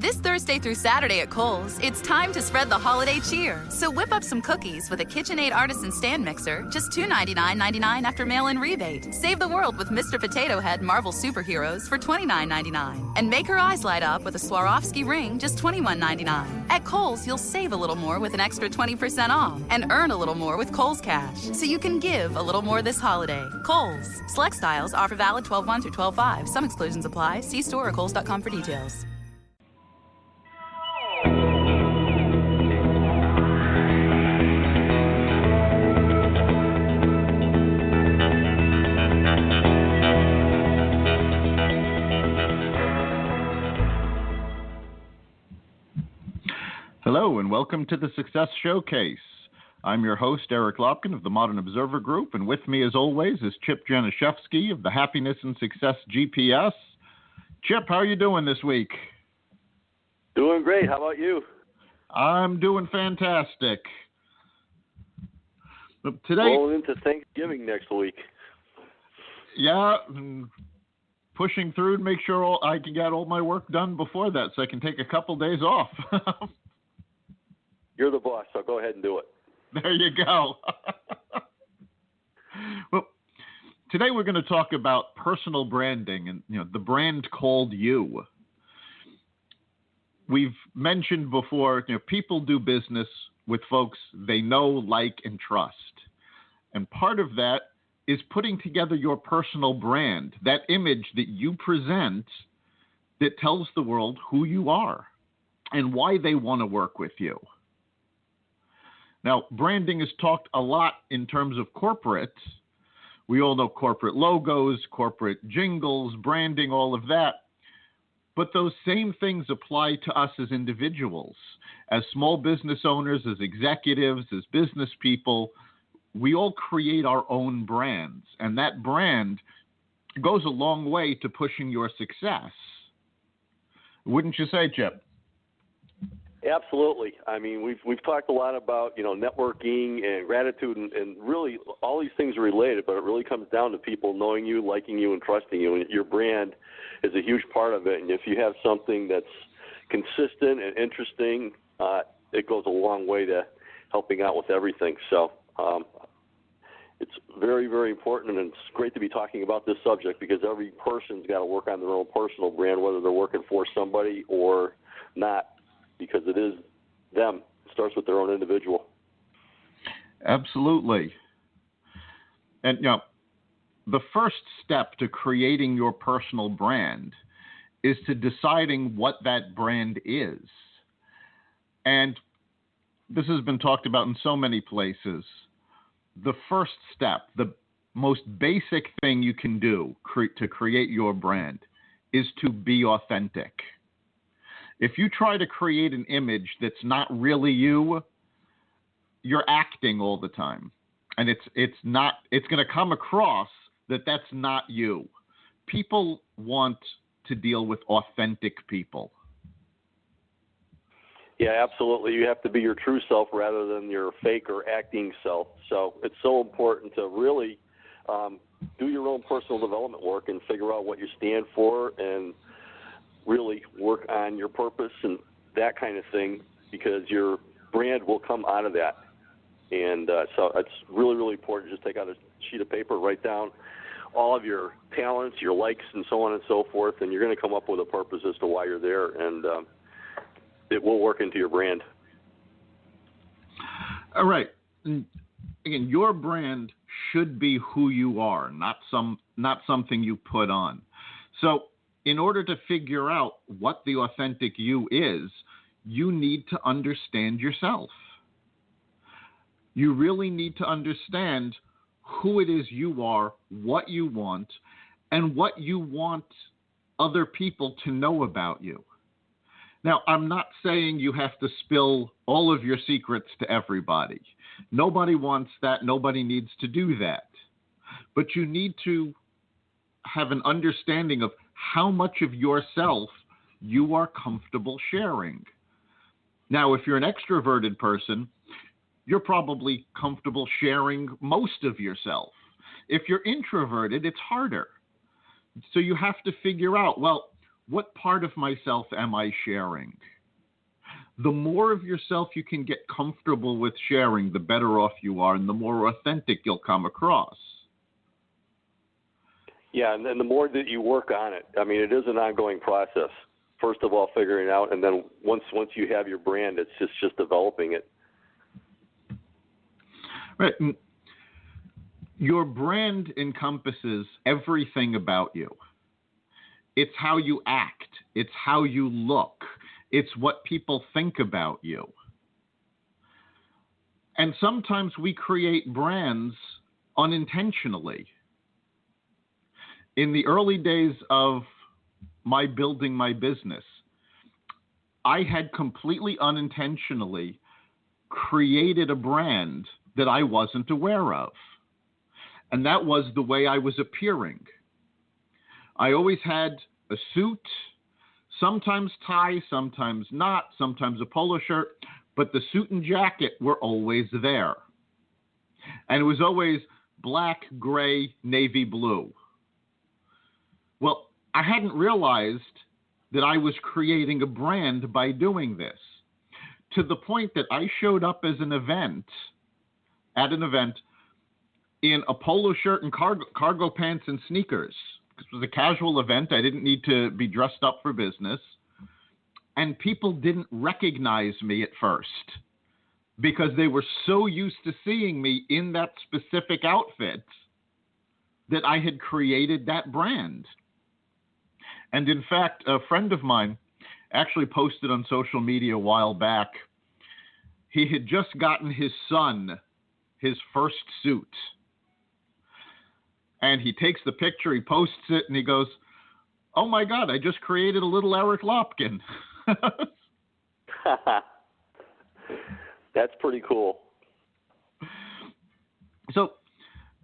This Thursday through Saturday at Kohl's, it's time to spread the holiday cheer. So whip up some cookies with a KitchenAid Artisan Stand Mixer, just $299.99 after mail-in rebate. Save the world with Mr. Potato Head Marvel Superheroes for $29.99. And make her eyes light up with a Swarovski ring, just $21.99. At Kohl's, you'll save a little more with an extra 20% off and earn a little more with Kohl's Cash. So you can give a little more this holiday. Kohl's. Select styles, offer valid 12/1 through 12/5. Some exclusions apply. See store or kohls.com for details. Hello and welcome to the Success Showcase. I'm your host, Eric Lopkin of the Modern Observer Group, and with me as always is Chip Janiszewski of the Hapoiness GPS GPS. Chip, how are you doing this week? Doing great. How about you? I'm doing fantastic. Today, rolling into Thanksgiving next week. Yeah, pushing through to make sure I can get all my work done before that so I can take a couple days off. You're the boss, so go ahead and do it. There you go. Well, today we're going to talk about personal branding and the brand called you. We've mentioned before, people do business with folks they know, like, and trust. And part of that is putting together your personal brand, that image that you present that tells the world who you are and why they want to work with you. Now, branding is talked a lot in terms of corporate. We all know corporate logos, corporate jingles, branding, all of that. But those same things apply to us as individuals. As small business owners, as executives, as business people, we all create our own brands. And that brand goes a long way to pushing your success. Wouldn't you say, Chip? Absolutely. I mean, we've talked a lot about, networking and gratitude and really all these things are related, but it really comes down to people knowing you, liking you, and trusting you. And your brand is a huge part of it. And if you have something that's consistent and interesting, it goes a long way to helping out with everything. So it's very, very important, and it's great to be talking about this subject because every person's got to work on their own personal brand, whether they're working for somebody or not, because it is them. It starts with their own individual. Absolutely. And, the first step to creating your personal brand is to deciding what that brand is. And this has been talked about in so many places. The first step, the most basic thing you can do to create your brand is to be authentic. If you try to create an image that's not really you, you're acting all the time. And it's going to come across that that's not you. People want to deal with authentic people. Yeah, absolutely. You have to be your true self rather than your fake or acting self. So it's so important to really do your own personal development work and figure out what you stand for and really work on your purpose and that kind of thing, because your brand will come out of that. And so it's really, really important to just take out a sheet of paper, write down all of your talents, your likes, and so on and so forth, and you're going to come up with a purpose as to why you're there, and it will work into your brand. All right. And again, your brand should be who you are, not something you put on. So in order to figure out what the authentic you is, you need to understand yourself. You really need to understand who it is you are, what you want, and what you want other people to know about you. Now, I'm not saying you have to spill all of your secrets to everybody. Nobody wants that. Nobody needs to do that. But you need to have an understanding of how much of yourself you are comfortable sharing. Now, if you're an extroverted person, you're probably comfortable sharing most of yourself. If you're introverted, it's harder. So you have to figure out, well, what part of myself am I sharing? The more of yourself you can get comfortable with sharing, the better off you are, and the more authentic you'll come across. Yeah, and then the more that you work on it, I mean, it is an ongoing process. First of all, figuring it out, and then once you have your brand, it's just developing it. Right. Your brand encompasses everything about you. It's how you act. It's how you look. It's what people think about you. And sometimes we create brands unintentionally. In the early days of my building my business, I had completely unintentionally created a brand that I wasn't aware of. And that was the way I was appearing. I always had a suit, sometimes tie, sometimes not, sometimes a polo shirt, but the suit and jacket were always there. And it was always black, gray, navy blue. Well, I hadn't realized that I was creating a brand by doing this, to the point that I showed up at an event in a polo shirt and cargo pants and sneakers. It was a casual event. I didn't need to be dressed up for business. And people didn't recognize me at first because they were so used to seeing me in that specific outfit that I had created that brand. And in fact, a friend of mine actually posted on social media a while back. He had just gotten his son his first suit. And he takes the picture, he posts it, and he goes, "Oh my God, I just created a little Eric Lopkin." That's pretty cool. So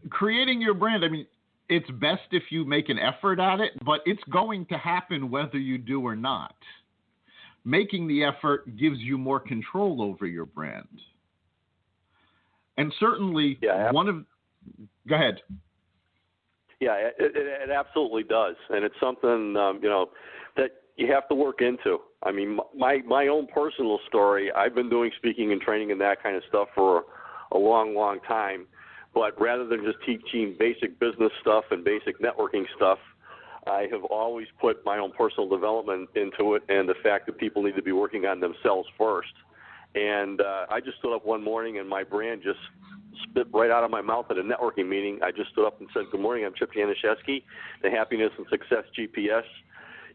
creating your brand, I mean, it's best if you make an effort at it, but it's going to happen whether you do or not. Making the effort gives you more control over your brand. And certainly go ahead. Yeah, it absolutely does. And it's something, that you have to work into. I mean, my own personal story, I've been doing speaking and training and that kind of stuff for a long, long time. But rather than just teaching basic business stuff and basic networking stuff, I have always put my own personal development into it, and the fact that people need to be working on themselves first. And I just stood up one morning and my brand just spit right out of my mouth at a networking meeting. I just stood up and said, "Good morning, I'm Chip Janiszewski, the Happiness and Success GPS.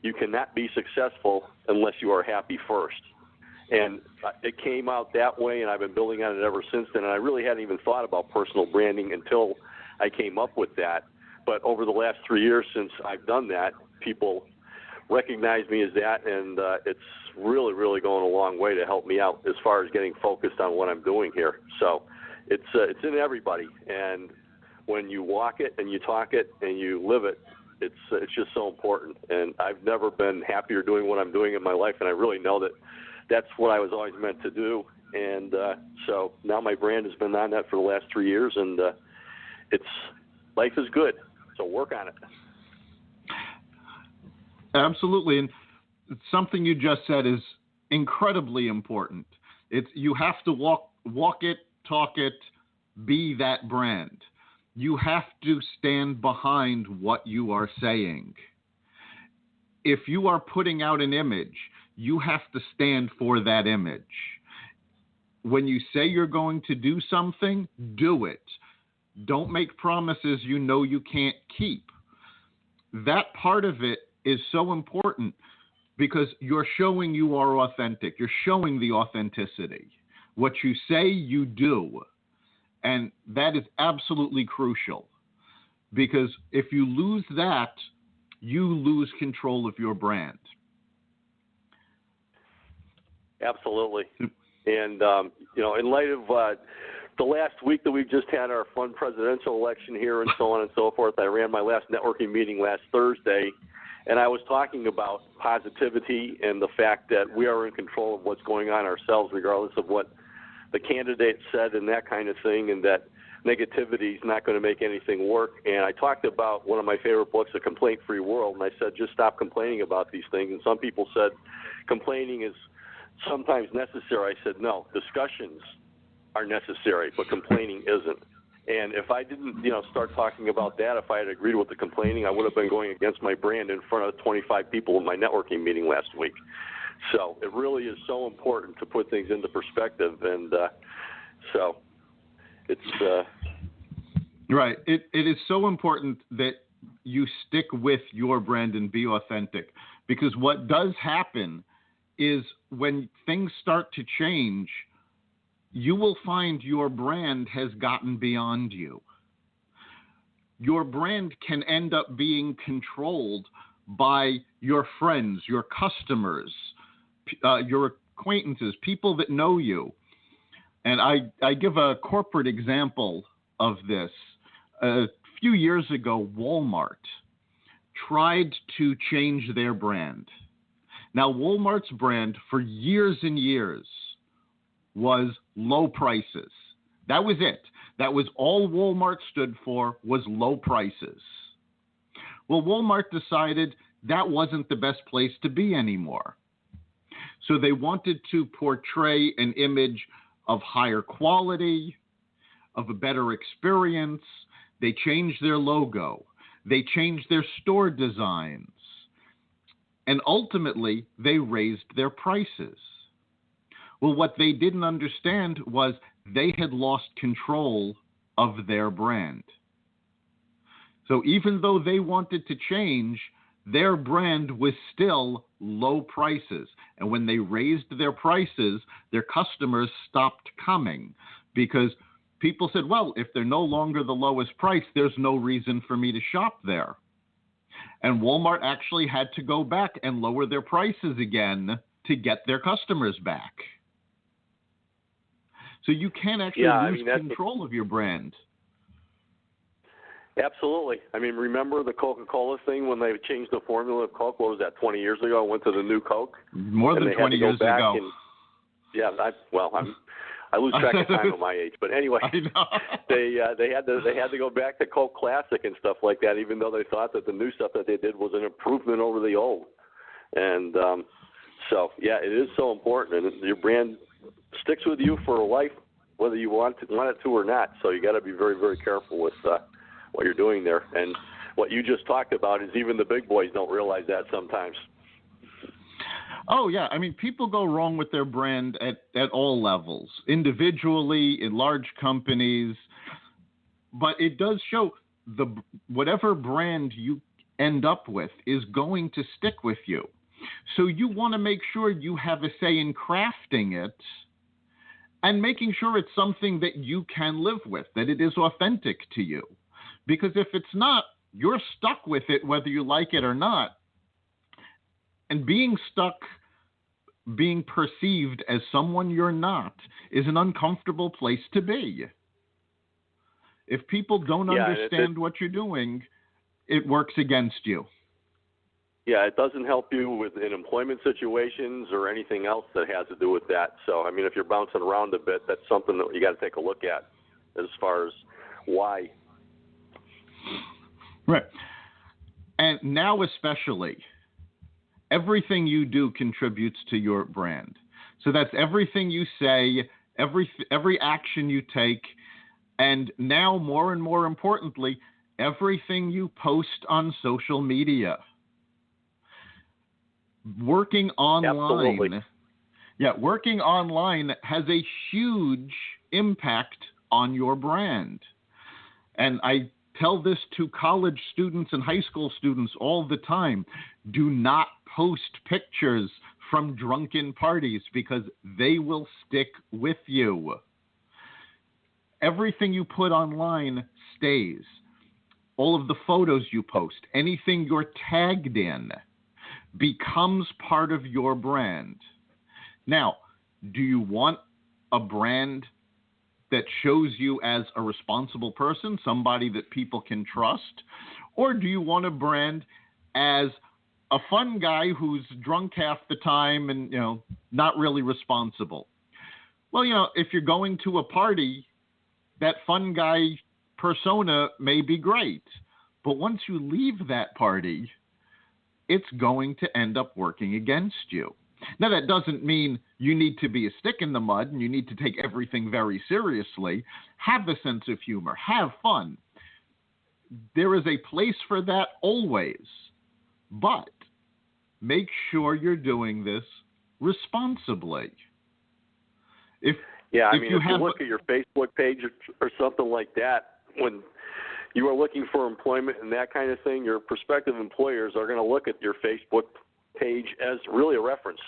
You cannot be successful unless you are happy first." And it came out that way, and I've been building on it ever since then. And I really hadn't even thought about personal branding until I came up with that. But over the last 3 years since I've done that, people recognize me as that, and it's really, really going a long way to help me out as far as getting focused on what I'm doing here. So it's in everybody, and when you walk it and you talk it and you live it, it's just so important. And I've never been happier doing what I'm doing in my life, and I really know that that's what I was always meant to do. And so now my brand has been on that for the last 3 years, and life is good. So work on it. Absolutely. And something you just said is incredibly important. You have to walk it, talk it, be that brand. You have to stand behind what you are saying. If you are putting out an image, you have to stand for that image. When you say you're going to do something, do it. Don't make promises you know you can't keep. That part of it is so important because you're showing you are authentic. You're showing the authenticity. What you say, you do. And that is absolutely crucial because if you lose that, you lose control of your brand. Absolutely. And, in light of the last week that we've just had our fun presidential election here and so on and so forth, I ran my last networking meeting last Thursday, and I was talking about positivity and the fact that we are in control of what's going on ourselves, regardless of what the candidate said and that kind of thing, and that negativity is not going to make anything work. And I talked about one of my favorite books, A Complaint-Free World, and I said, just stop complaining about these things. And some people said complaining is sometimes necessary. I said, no, discussions are necessary, but complaining isn't. And if I didn't, start talking about that, if I had agreed with the complaining, I would have been going against my brand in front of 25 people in my networking meeting last week. So it really is so important to put things into perspective, and so it's right. It is so important that you stick with your brand and be authentic, because what does happen is when things start to change, you will find your brand has gotten beyond you. Your brand can end up being controlled by your friends, your customers, your acquaintances, people that know you. And I give a corporate example of this. A few years ago, Walmart tried to change their brand. Now, Walmart's brand for years and years was low prices. That was it. That was all Walmart stood for, was low prices. Well, Walmart decided that wasn't the best place to be anymore. So they wanted to portray an image of higher quality, of a better experience. They changed their logo. They changed their store designs. And ultimately, they raised their prices. Well, what they didn't understand was they had lost control of their brand. So even though they wanted to change, their brand was still low prices. And when they raised their prices, their customers stopped coming because people said, well, if they're no longer the lowest price, there's no reason for me to shop there. And Walmart actually had to go back and lower their prices again to get their customers back. So you can actually lose control of your brand. Absolutely. I mean, remember the Coca-Cola thing when they changed the formula of Coke? What was that, 20 years ago? I went to the new Coke. More than 20 years ago. I lose track of time at my age. But anyway, they had to go back to Coke Classic and stuff like that, even though they thought that the new stuff that they did was an improvement over the old. And it is so important, and your brand sticks with you for life, whether you want it to or not. So you got to be very, very careful with what you're doing there. And what you just talked about is even the big boys don't realize that sometimes. Oh, yeah. I mean, people go wrong with their brand at all levels, individually, in large companies. But it does show whatever brand you end up with is going to stick with you. So you want to make sure you have a say in crafting it and making sure it's something that you can live with, that it is authentic to you. Because if it's not, you're stuck with it whether you like it or not. And being stuck, being perceived as someone you're not, is an uncomfortable place to be. If people don't understand what you're doing, it works against you. Yeah, it doesn't help you in employment situations or anything else that has to do with that. So, I mean, if you're bouncing around a bit, that's something that you got to take a look at as far as why. Right. And now especially, everything you do contributes to your brand. So that's everything you say, every action you take, and now more and more importantly, everything you post on social media. Working online, Absolutely. Working online has a huge impact on your brand. And I tell this to college students and high school students all the time. Do not post pictures from drunken parties because they will stick with you. Everything you put online stays. All of the photos you post, anything you're tagged in, becomes part of your brand. Now, do you want a brand that shows you as a responsible person, somebody that people can trust? Or do you want a brand as a fun guy who's drunk half the time and, not really responsible? Well, if you're going to a party that fun guy persona may be great, but once you leave that party, it's going to end up working against you. Now, that doesn't mean you need to be a stick in the mud and you need to take everything very seriously. Have a sense of humor. Have fun. There is a place for that always. But make sure you're doing this responsibly. If you look at your Facebook page or something like that, when you are looking for employment and that kind of thing, your prospective employers are going to look at your Facebook page as really a reference.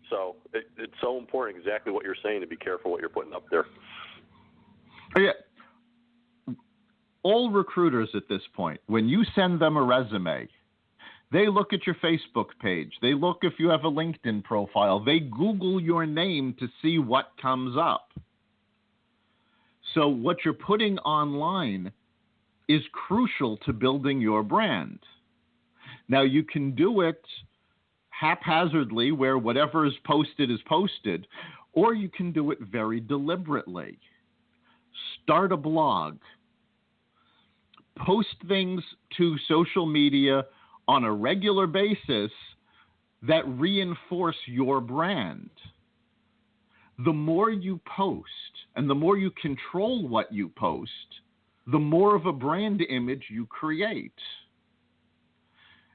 So it's so important, exactly what you're saying, to be careful what you're putting up there. Yeah. All recruiters at this point, when you send them a resume, they look at your Facebook page. They look if you have a LinkedIn profile. They Google your name to see what comes up. So what you're putting online is crucial to building your brand. Now, you can do it haphazardly, where whatever is posted, or you can do it very deliberately. Start a blog. Post things to social media on a regular basis that reinforce your brand. The more you post and the more you control what you post, the more of a brand image you create.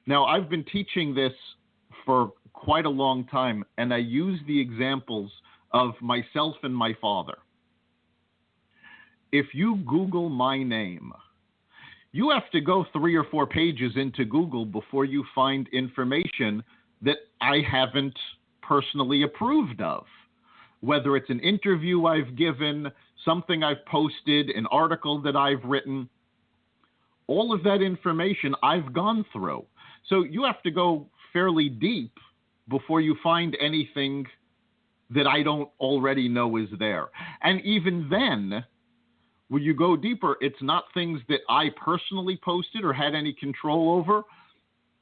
Now, I've been teaching this for quite a long time, and I use the examples of myself and my father. If you Google my name, you have to go 3 or 4 pages into Google before you find information that I haven't personally approved of. Whether it's an interview I've given, something I've posted, an article that I've written, all of that information I've gone through. So you have to go fairly deep before you find anything that I don't already know is there. And even then, when you go deeper, it's not things that I personally posted or had any control over,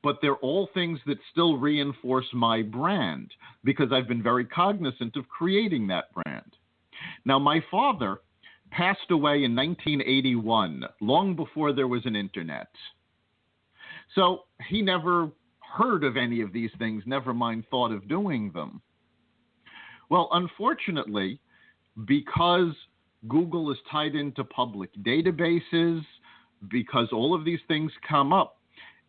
but they're all things that still reinforce my brand because I've been very cognizant of creating that brand. Now, my father passed away in 1981, long before there was an internet. So he never heard of any of these things, never mind thought of doing them. Well, unfortunately, because Google is tied into public databases, because all of these things come up,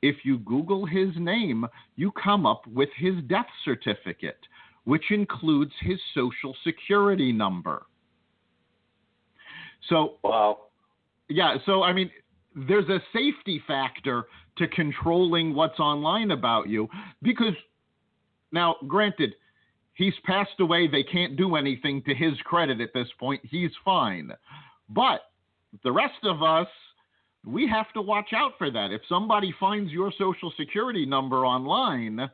if you Google his name, you come up with his death certificate, which includes his Social Security number. So, wow. Yeah, so I mean, there's a safety factor to controlling what's online about you because, now, granted, he's passed away. They can't do anything to his credit at this point. He's fine. But the rest of us, we have to watch out for that. If somebody finds your Social Security number online,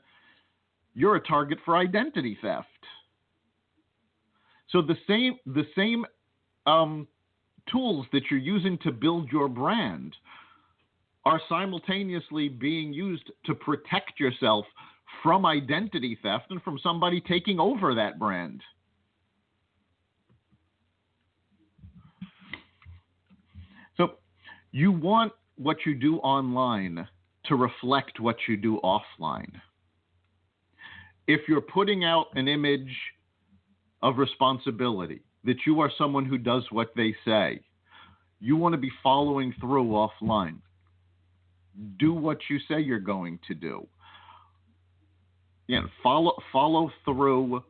you're a target for identity theft. So the same tools that you're using to build your brand are simultaneously being used to protect yourself from identity theft and from somebody taking over that brand. So you want what you do online to reflect what you do offline. If you're putting out an image of responsibility, that you are someone who does what they say, you want to be following through offline. Do what you say you're going to do. Follow through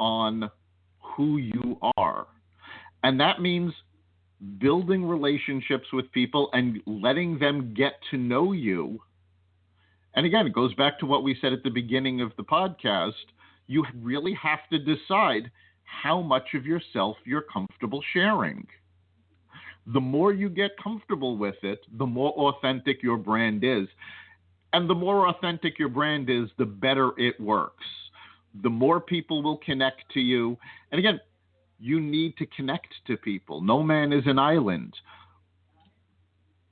on who you are. And that means building relationships with people and letting them get to know you. And again, it goes back to what we said at the beginning of the podcast. You really have to decide how much of yourself you're comfortable sharing. The more you get comfortable with it, the more authentic your brand is. And the more authentic your brand is, the better it works. The more people will connect to you. And again, you need to connect to people. No man is an island.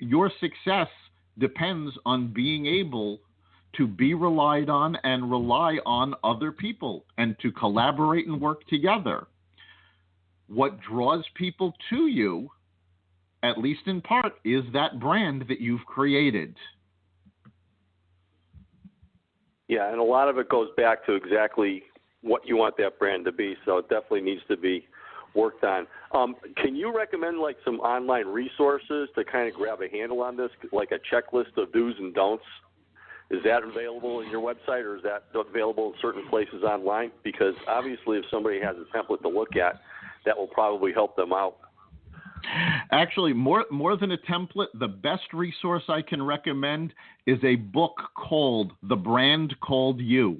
Your success depends on being able to be relied on and rely on other people and to collaborate and work together. What draws people to you at least in part, is that brand that you've created. Yeah, and a lot of it goes back to exactly what you want that brand to be, so it definitely needs to be worked on. Can you recommend like some online resources to kind of grab a handle on this, like a checklist of do's and don'ts? Is that available in your website, or is that available in certain places online? Because obviously if somebody has a template to look at, that will probably help them out. Actually, more than a template, the best resource I can recommend is a book called The Brand Called You.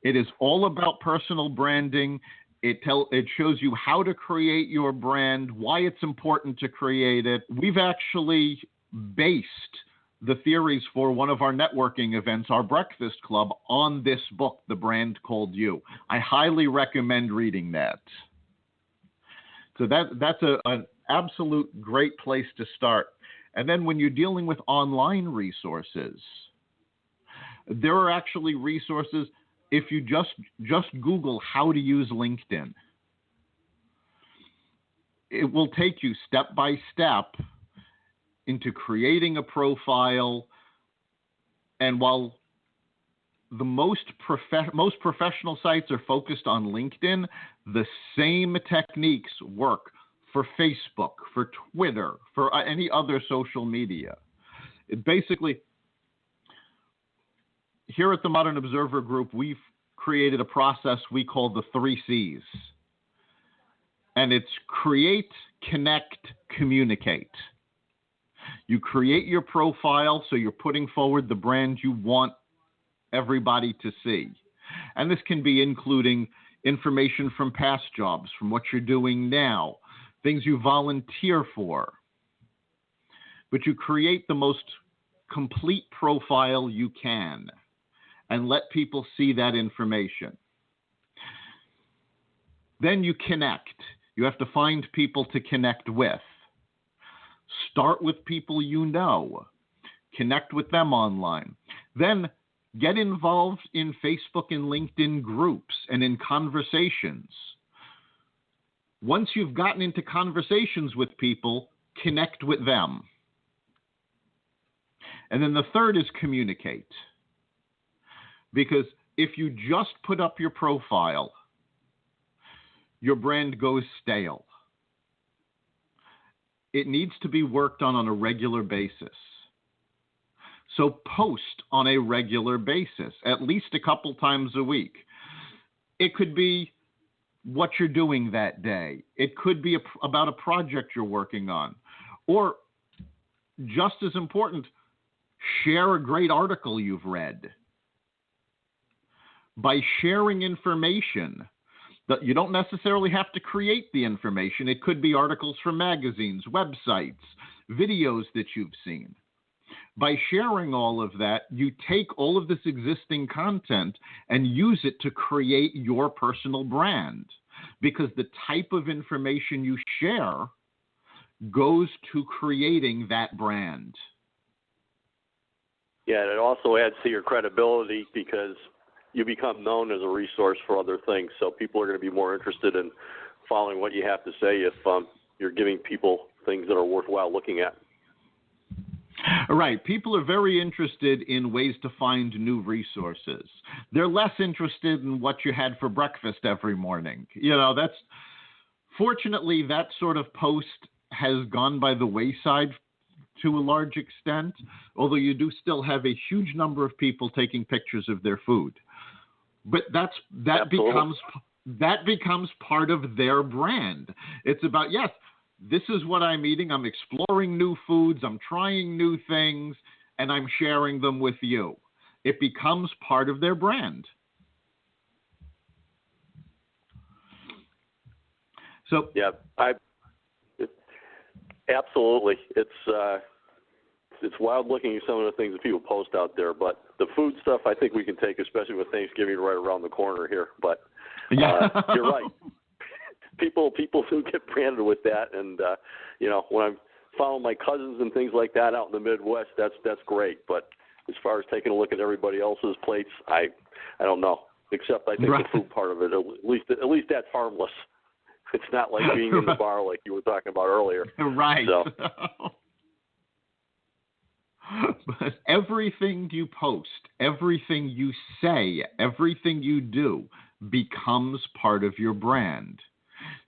It is all about personal branding. It shows you how to create your brand, why it's important to create it. We've actually based the theories for one of our networking events, our Breakfast Club, on this book, The Brand Called You. I highly recommend reading that. So that's an absolute great place to start. And then when you're dealing with online resources, there are actually resources. If you just Google how to use LinkedIn, it will take you step by step into creating a profile. And while the most professional sites are focused on LinkedIn, the same techniques work for Facebook, for Twitter, for any other social media. It basically, here at the Modern Observer Group, we've created a process we call the 3 C's. And it's create, connect, communicate. You create your profile, so you're putting forward the brand you want everybody to see. And this can be including information from past jobs, from what you're doing now, things you volunteer for. But you create the most complete profile you can and let people see that information. Then you connect. You have to find people to connect with. Start with people you know. Connect with them online. Then get involved in Facebook and LinkedIn groups and in conversations. Once you've gotten into conversations with people, connect with them. And then the third is communicate. Because if you just put up your profile, your brand goes stale. It needs to be worked on a regular basis. So post on a regular basis, at least a couple times a week. It could be what you're doing that day. It could be about a project you're working on. Or, just as important, share a great article you've read. By sharing information, that you don't necessarily have to create the information. It could be articles from magazines, websites, videos that you've seen. By sharing all of that, you take all of this existing content and use it to create your personal brand, because the type of information you share goes to creating that brand. Yeah, and it also adds to your credibility because you become known as a resource for other things. So people are going to be more interested in following what you have to say if you're giving people things that are worthwhile looking at. Right. People are very interested in ways to find new resources. They're less interested in what you had for breakfast every morning. Fortunately, that sort of post has gone by the wayside to a large extent, although you do still have a huge number of people taking pictures of their food. But that becomes part of their brand. It's about, yes, this is what I'm eating. I'm exploring new foods. I'm trying new things, and I'm sharing them with you. It becomes part of their brand. So yeah, absolutely. It's wild looking at some of the things that people post out there, but the food stuff I think we can take, especially with Thanksgiving right around the corner here. But you're right. People do get branded with that, and when I'm following my cousins and things like that out in the Midwest, that's great. But as far as taking a look at everybody else's plates, I don't know. Except I think the food part of it, at least that's harmless. It's not like being in the bar like you were talking about earlier. Right. So. But everything you post, everything you say, everything you do becomes part of your brand.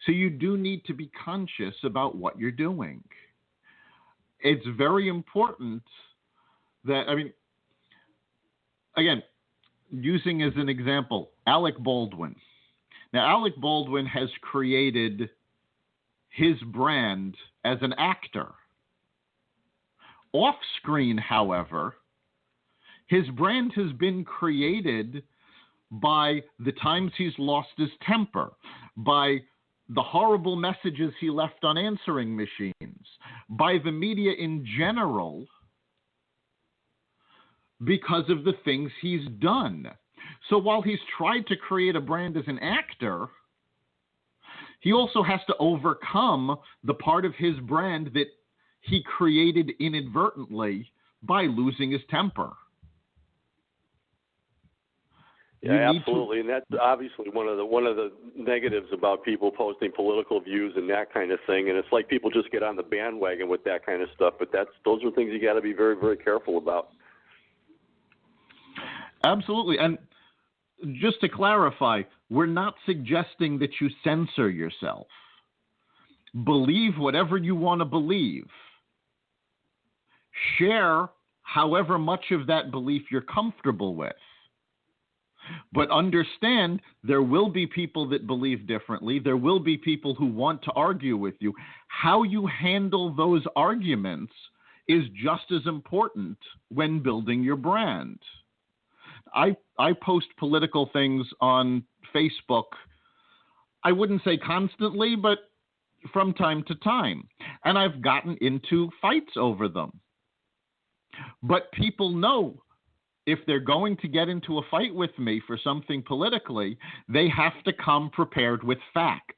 So you do need to be conscious about what you're doing. It's very important that, again, using as an example, Alec Baldwin. Now, Alec Baldwin has created his brand as an actor. Off-screen, however, his brand has been created by the times he's lost his temper, by the horrible messages he left on answering machines, by the media in general, because of the things he's done. So while he's tried to create a brand as an actor, he also has to overcome the part of his brand that he created inadvertently by losing his temper. Yeah, absolutely, and that's obviously one of the negatives about people posting political views and that kind of thing. And it's like people just get on the bandwagon with that kind of stuff. But those are things you got to be very, very careful about. Absolutely, and just to clarify, we're not suggesting that you censor yourself. Believe whatever you want to believe. Share however much of that belief you're comfortable with. But understand there will be people that believe differently. There will be people who want to argue with you. How you handle those arguments is just as important when building your brand. I post political things on Facebook. I wouldn't say constantly, but from time to time. And I've gotten into fights over them. But people know if they're going to get into a fight with me for something politically, they have to come prepared with facts.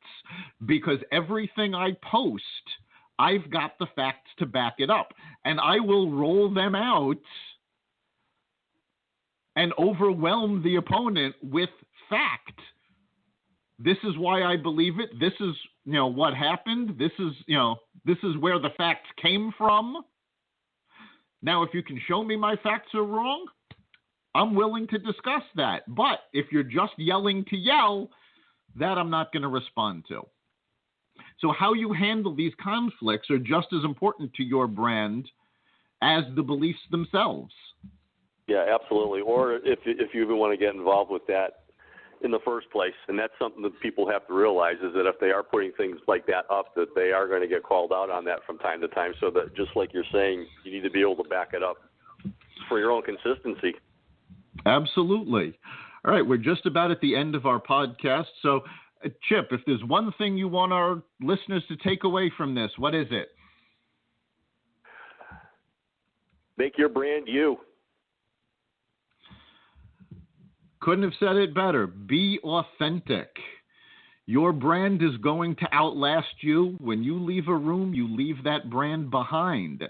Because everything I post, I've got the facts to back it up. And I will roll them out and overwhelm the opponent with fact. This is why I believe it. This is, what happened. This is where the facts came from. Now, if you can show me my facts are wrong, I'm willing to discuss that. But if you're just yelling to yell, that I'm not going to respond to. So how you handle these conflicts are just as important to your brand as the beliefs themselves. Yeah, absolutely. Or if you even want to get involved with that in the first place, and that's something that people have to realize, is that if they are putting things like that up, that they are going to get called out on that from time to time. So that, just like you're saying, you need to be able to back it up for your own consistency. Absolutely. All right, we're just about at the end of our podcast. So, Chip, if there's one thing you want our listeners to take away from this, what is it? Make your brand you. Couldn't have said it better. Be authentic. Your brand is going to outlast you. When you leave a room, you leave that brand behind.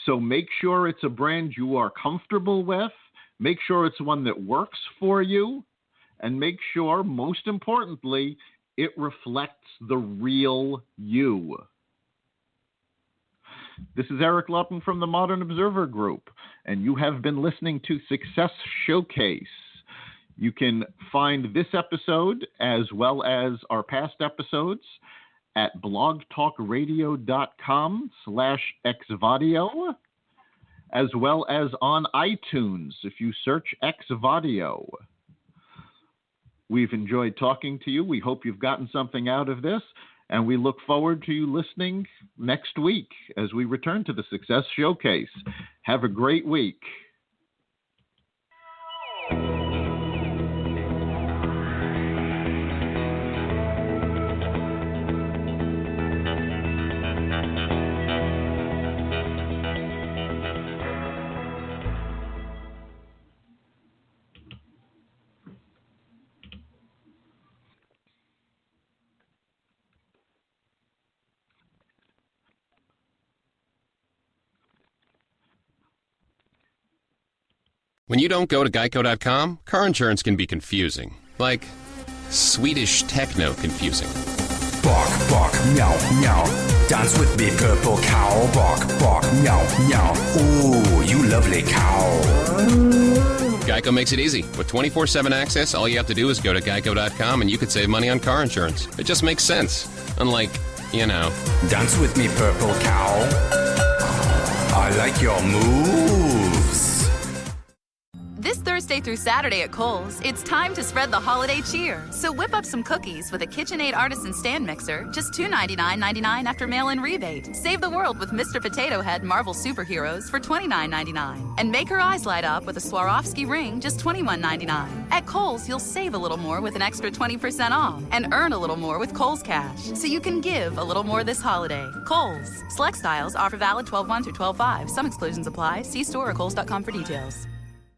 So make sure it's a brand you are comfortable with. Make sure it's one that works for you. And make sure, most importantly, it reflects the real you. This is Eric Lopkin from the Modern Observer Group, and you have been listening to Success Showcase. You can find this episode as well as our past episodes at blogtalkradio.com/xvadio, as well as on iTunes if you search Xvadio. We've enjoyed talking to you. We hope you've gotten something out of this, and we look forward to you listening next week as we return to the Success Showcase. Have a great week. When you don't go to Geico.com, car insurance can be confusing. Like Swedish techno confusing. Fuck bark, meow, meow. Dance with me, purple cow, bark, bark, meow, meow. Ooh, you lovely cow. Geico makes it easy. With 24/7 access, all you have to do is go to geico.com and you could save money on car insurance. It just makes sense. Unlike, Dance with me, purple cow. I like your moves. This Thursday through Saturday at Kohl's, it's time to spread the holiday cheer. So whip up some cookies with a KitchenAid Artisan Stand Mixer, just $299.99 after mail-in rebate. Save the world with Mr. Potato Head Marvel Superheroes for $29.99. And make her eyes light up with a Swarovski ring, just $21.99. At Kohl's, you'll save a little more with an extra 20% off and earn a little more with Kohl's Cash, so you can give a little more this holiday. Kohl's. Select styles offer valid 12/1 through 12/5. Some exclusions apply. See store or kohls.com for details.